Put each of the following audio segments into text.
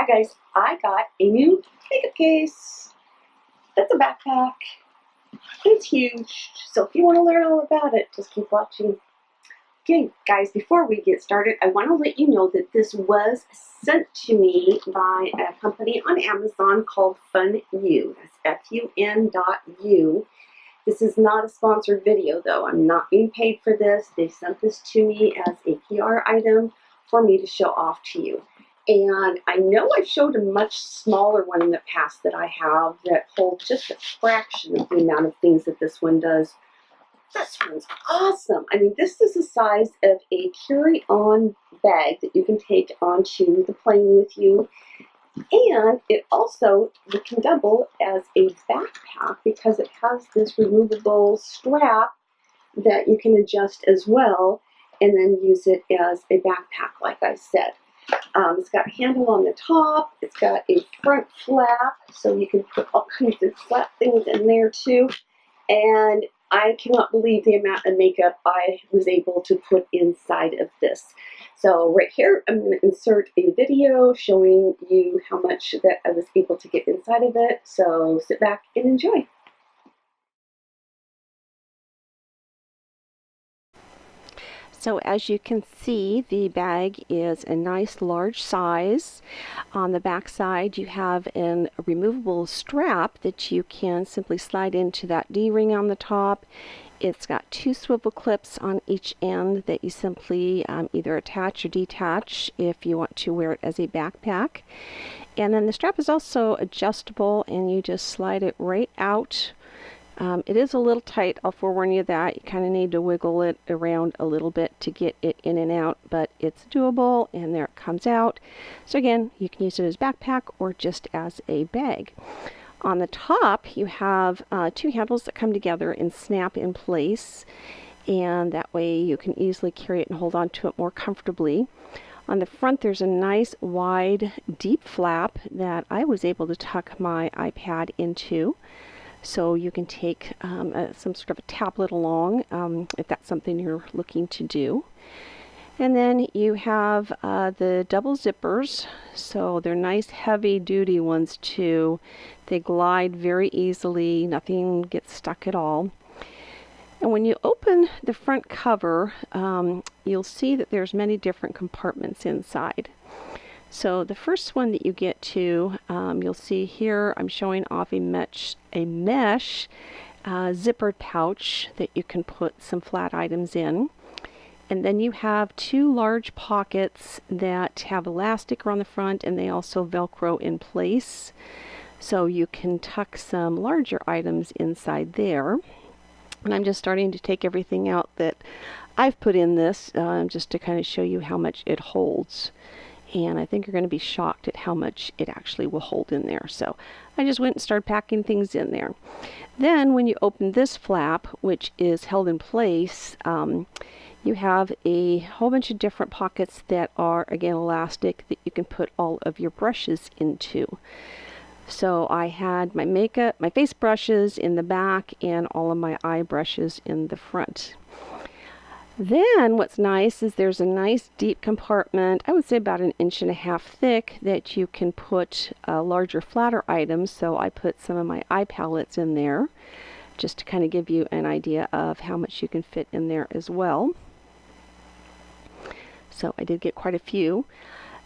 Hi guys, I got a new makeup case. It's a backpack. It's huge. So if you want to learn all about it, just keep watching. Okay, guys, before we get started, I want to let you know that this was sent to me by a company on Amazon called FunU. That's FUN.U. This is not a sponsored video, though. I'm not being paid for this. They sent this to me as a PR item for me to show off to you. And I know I've showed a much smaller one in the past that I have that holds just a fraction of the amount of things that this one does. This one's awesome. I mean, this is the size of a carry-on bag that you can take onto the plane with you. And it can double as a backpack because it has this removable strap that you can adjust as well and then use it as a backpack, like I said. It's got a handle on the top. It's got a front flap, so you can put all kinds of flap things in there too. And I cannot believe the amount of makeup I was able to put inside of this. So right here, I'm going to insert a video showing you how much that I was able to get inside of it. So sit back and enjoy. So as you can see, the bag is a nice large size. On the back side, you have a removable strap that you can simply slide into that D-ring on the top. It's got two swivel clips on each end that you simply either attach or detach if you want to wear it as a backpack. And then the strap is also adjustable, and you just slide it right out. It is a little tight, I'll forewarn you that. You kind of need to wiggle it around a little bit to get it in and out, but it's doable, and there it comes out. So again, you can use it as a backpack or just as a bag. On the top, you have two handles that come together and snap in place, and that way you can easily carry it and hold on to it more comfortably. On the front, there's a nice wide, deep flap that I was able to tuck my iPad into. So you can take some sort of a tablet along if that's something you're looking to do. And then you have the double zippers. So they're nice heavy duty ones too. They glide very easily. Nothing gets stuck at all. And when you open the front cover, you'll see that there's many different compartments inside. So the first one that you get to, you'll see here I'm showing off a mesh zippered pouch that you can put some flat items in. And then you have two large pockets that have elastic around the front, and they also Velcro in place. So you can tuck some larger items inside there. And I'm just starting to take everything out that I've put in this just to kind of show you how much it holds. And I think you're going to be shocked at how much it actually will hold in there. So I just went and started packing things in there. Then when you open this flap, which is held in place, you have a whole bunch of different pockets that are, again, elastic that you can put all of your brushes into. So I had my makeup, my face brushes in the back, and all of my eye brushes in the front. Then what's nice is there's a nice deep compartment, I would say about 1.5 inches thick, that you can put larger, flatter items. So I put some of my eye palettes in there just to kind of give you an idea of how much you can fit in there as well. So I did get quite a few.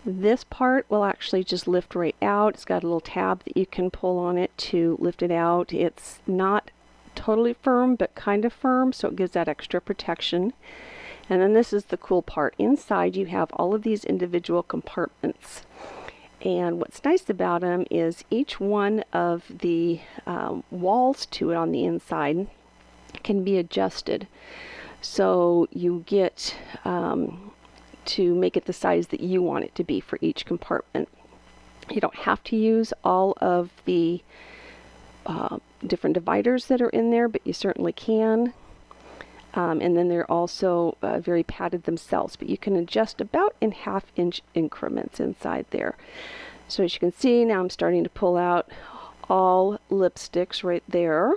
This part will actually just lift right out. It's got a little tab that you can pull on it to lift it out. It's not totally firm, but kind of firm, so it gives that extra protection. And then this is the cool part. Inside you have all of these individual compartments, and what's nice about them is each one of the walls to it on the inside can be adjusted, so you get to make it the size that you want it to be for each compartment. You don't have to use all of the different dividers that are in there, but you certainly can. And then they're also very padded themselves, but you can adjust about in 1/2 inch increments inside there. So as you can see, now I'm starting to pull out all lipsticks right there.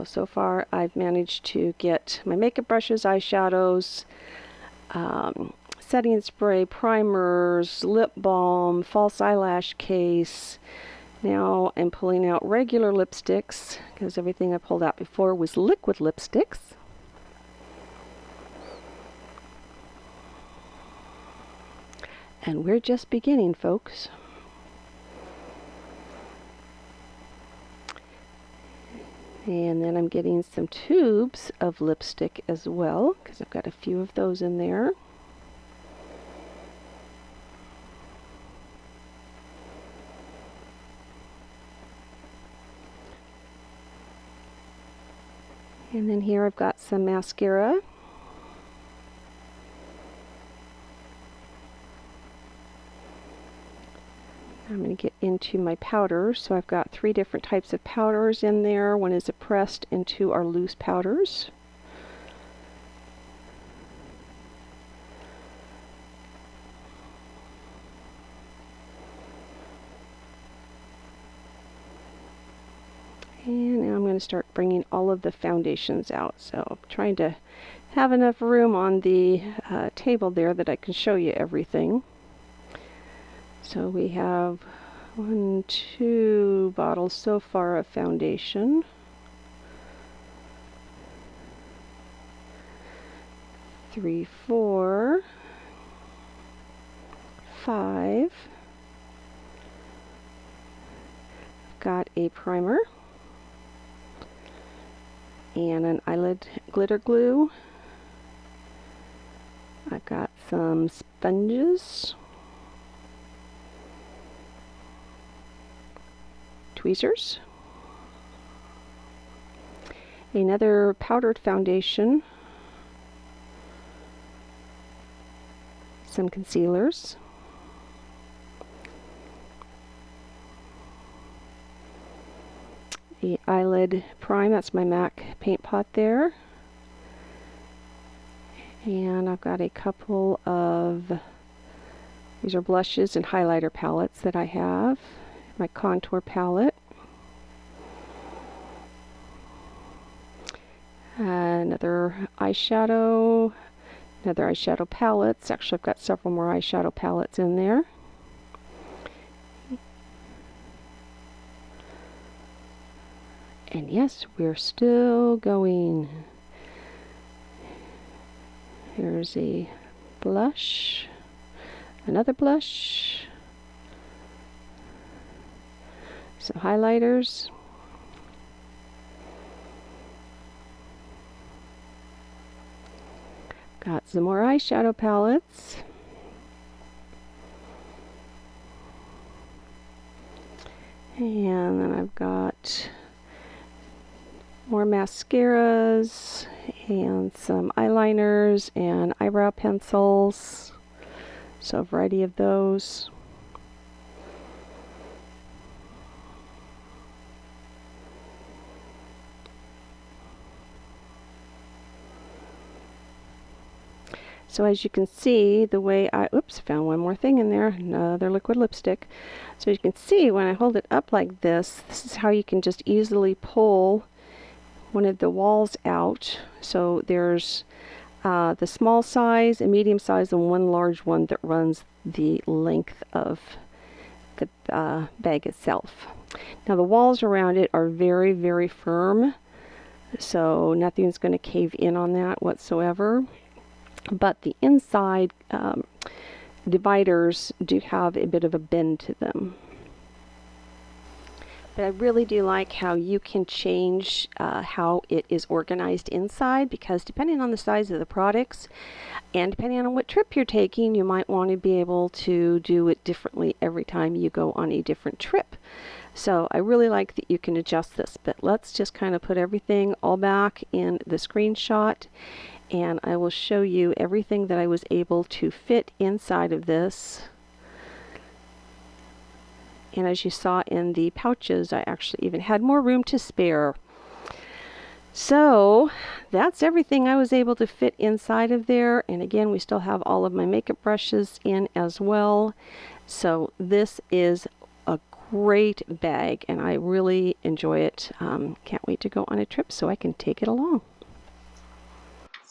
So far I've managed to get my makeup brushes, eyeshadows, setting spray, primers, lip balm, false eyelash case. Now I'm pulling out regular lipsticks because everything I pulled out before was liquid lipsticks. And we're just beginning, folks. And then I'm getting some tubes of lipstick as well, because I've got a few of those in there. And then here I've got some mascara. I'm going to get into my powders. So I've got 3 different types of powders in there. One is a pressed and 2 are loose powders. And now I'm going to start bringing all of the foundations out. So I'm trying to have enough room on the table there that I can show you everything. So we have 1, 2 bottles so far of foundation. 3, 4, 5. I've got a primer and an eyelid glitter glue. I've got some sponges, tweezers, another powdered foundation, some concealers, the eyelid prime, that's my MAC paint pot there, and I've got a couple of, these are blushes and highlighter palettes that I have. My contour palette, another eyeshadow palettes. Actually, I've got several more eyeshadow palettes in there. And yes, we're still going. Here's a blush, another blush, some highlighters, got some more eyeshadow palettes, and then I've got more mascaras and some eyeliners and eyebrow pencils, so a variety of those. So as you can see, the way I, found one more thing in there, another liquid lipstick. So you can see when I hold it up like this, this is how you can just easily pull one of the walls out. So there's the small size, a medium size, and one large one that runs the length of the bag itself. Now the walls around it are very, very firm, so nothing's going to cave in on that whatsoever. But the inside dividers do have a bit of a bend to them. But I really do like how you can change how it is organized inside, because depending on the size of the products and depending on what trip you're taking, you might want to be able to do it differently every time you go on a different trip. So I really like that you can adjust this. But let's just kind of put everything all back in the screenshot, and I will show you everything that I was able to fit inside of this. And as you saw in the pouches, I actually even had more room to spare. So that's everything I was able to fit inside of there. And again, we still have all of my makeup brushes in as well. So this is a great bag and I really enjoy it. Can't wait to go on a trip so I can take it along.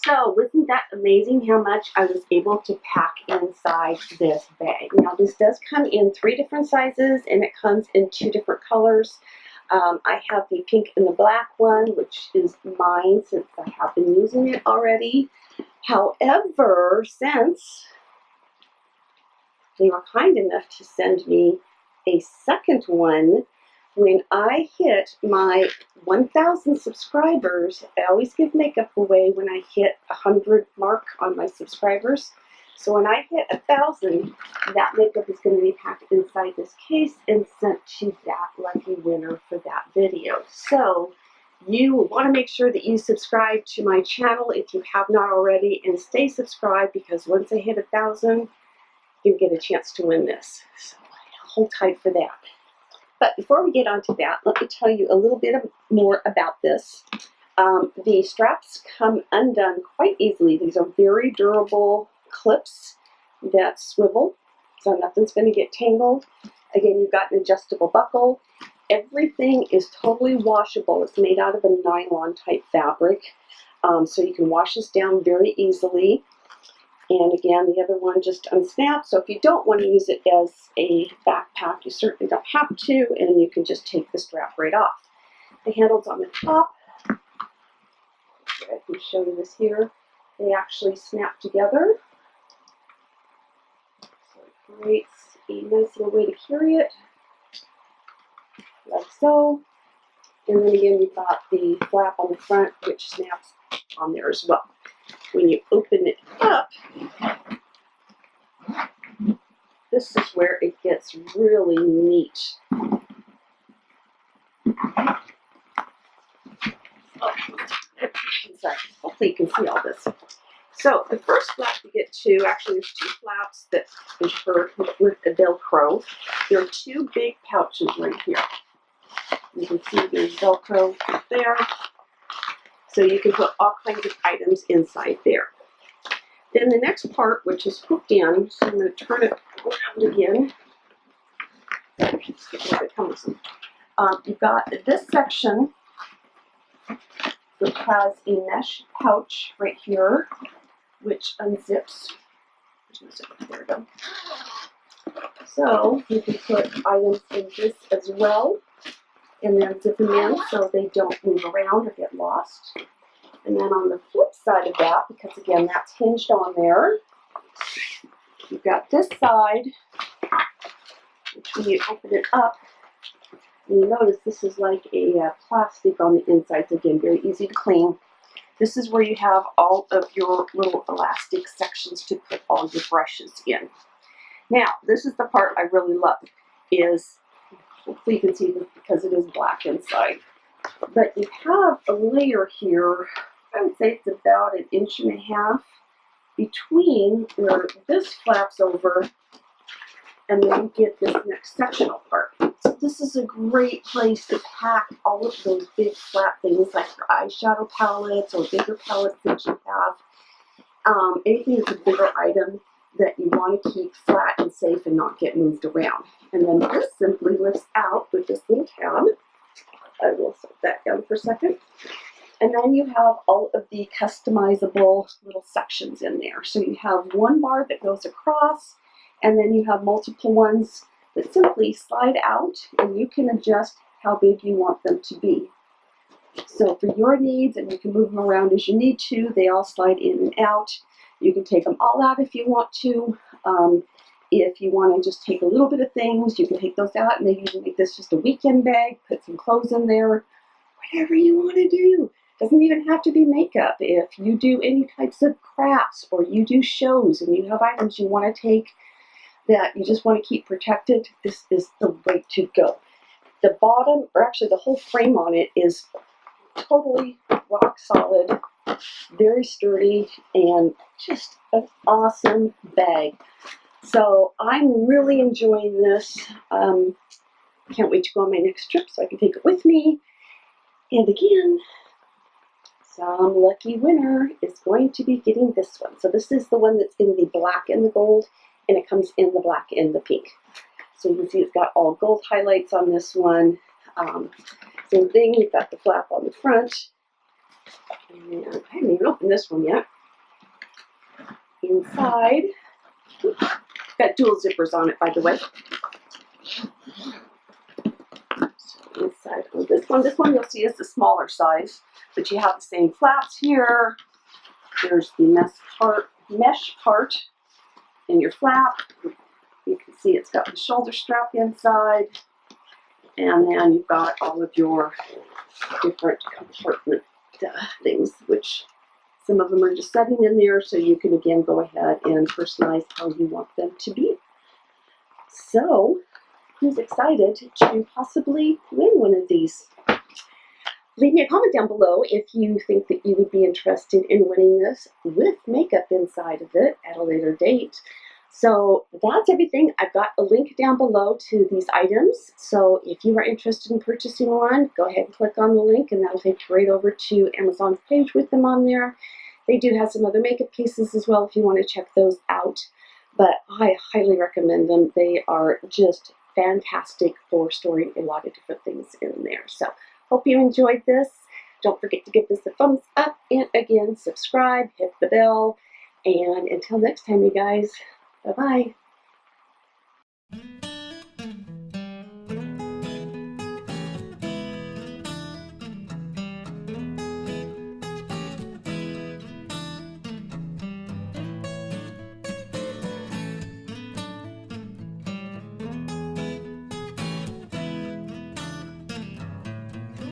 So wasn't that amazing how much I was able to pack inside this bag? Now this does come in 3 different sizes and it comes in 2 different colors. I have the pink and the black one, which is mine since I have been using it already. However, since they were kind enough to send me a second one, when I hit my 1,000 subscribers, I always give makeup away when I hit 100 mark on my subscribers. So when I hit 1,000, that makeup is going to be packed inside this case and sent to that lucky winner for that video. So you want to make sure that you subscribe to my channel if you have not already, and stay subscribed, because once I hit 1,000, you get a chance to win this. So hold tight for that. But before we get on to that, let me tell you a little bit more about this. The straps come undone quite easily. These are very durable clips that swivel, so nothing's going to get tangled. Again, you've got an adjustable buckle. Everything is totally washable. It's made out of a nylon type fabric, so you can wash this down very easily. And again, the other one just unsnaps. So if you don't want to use it as a backpack, you certainly don't have to, and you can just take the strap right off. The handles on the top, I can show you this here, they actually snap together. So it creates a nice little way to carry it, like so. And then again, you've got the flap on the front, which snaps on there as well. When you open it up, this is where it gets really neat. Oh, sorry. Hopefully you can see all this. So the first flap you get to, actually there's 2 flaps that insert with the Velcro. There are 2 big pouches right here. You can see there's Velcro there. So you can put all kinds of items inside there. Then the next part, which is hooked in, so I'm going to turn it around again. Just get a little bit cumbersome. You've got this section that has a mesh pouch right here, which unzips. There we go. So you can put items in this as well, and then zip them in so they don't move around or get lost. And then on the flip side of that, because again that's hinged on there, you've got this side, which when you open it up, you notice this is like a plastic on the inside. So again, very easy to clean. This is where you have all of your little elastic sections to put all your brushes in. Now, this is the part I really love, is, hopefully you can see this because it is black inside. But you have a layer here, I would say it's about 1.5 inches between where this flaps over and then you get this next sectional part. So this is a great place to pack all of those big flat things like your eyeshadow palettes or bigger palettes that you have. Anything that's a bigger item that you want to keep flat and safe and not get moved around. And then this simply lifts out with this little tab. I will set that down for a second. And then you have all of the customizable little sections in there. So you have one bar that goes across, and then you have multiple ones that simply slide out, and you can adjust how big you want them to be. So for your needs, and you can move them around as you need to, they all slide in and out. You can take them all out if you want to. If you want to just take a little bit of things, you can take those out. Maybe you can make this just a weekend bag, put some clothes in there, whatever you want to do. Doesn't even have to be makeup. If you do any types of crafts or you do shows and you have items you want to take that you just want to keep protected, this is the way to go. The bottom, or actually the whole frame on it, is totally rock solid, very sturdy, and just an awesome bag. So I'm really enjoying this. Can't wait to go on my next trip so I can take it with me. And again, some lucky winner is going to be getting this one. So this is the one that's in the black and the gold, and it comes in the black and the pink. So you can see it's got all gold highlights on this one. Same thing, you've got the flap on the front. And I haven't even opened this one yet. inside. Got dual zippers on it, by the way. So inside on this one you'll see is the smaller size, but you have the same flaps here. There's the mesh part in your flap. You can see it's got the shoulder strap inside, and then you've got all of your different compartment things, which some of them are just setting in there, so you can again go ahead and personalize how you want them to be. So, who's excited to possibly win one of these? Leave me a comment down below if you think that you would be interested in winning this with makeup inside of it at a later date. So that's everything. I've got a link down below to these items. So if you are interested in purchasing one, go ahead and click on the link and that'll take you right over to Amazon's page with them on there. They do have some other makeup cases as well if you want to check those out. But I highly recommend them. They are just fantastic for storing a lot of different things in there. So hope you enjoyed this. Don't forget to give this a thumbs up, and again, subscribe, hit the bell, and until next time, you guys, bye-bye.